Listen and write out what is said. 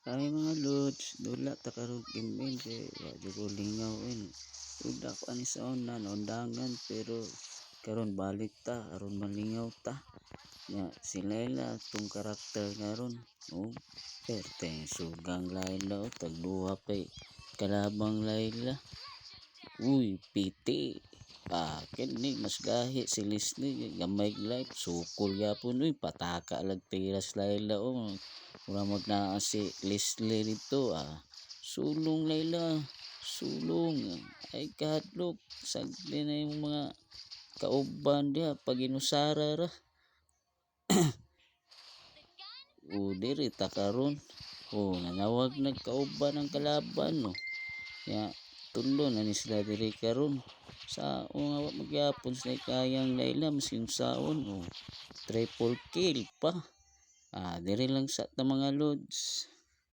Ay mga lods, dula ta karon kiming kay wa jud ko lingawin. Duda ko ani sa una undangan pero karon balik ta aron malingaw ta. Nya si Layla tong karakter karon. Oh, perteng sugang Layla o tagduha pay kalabang Layla. Uy, piti. Kini mas gahi si Leslie gamay life sukol yapon uy pataka lag tiras Layla o. Mura magnaa si Leslie dito sulong Layla, sulong. Ay kahadlok sagdi na yung mga kauban diha pag inusara ra. O diri ta karon. O nanawag nagkauban ang kalaban no. Ya tulo na ni sila diri karon. Sa nga magyapon sila kayang Layla masin saon o triple kill pa. Diri lang sa ta mga lods.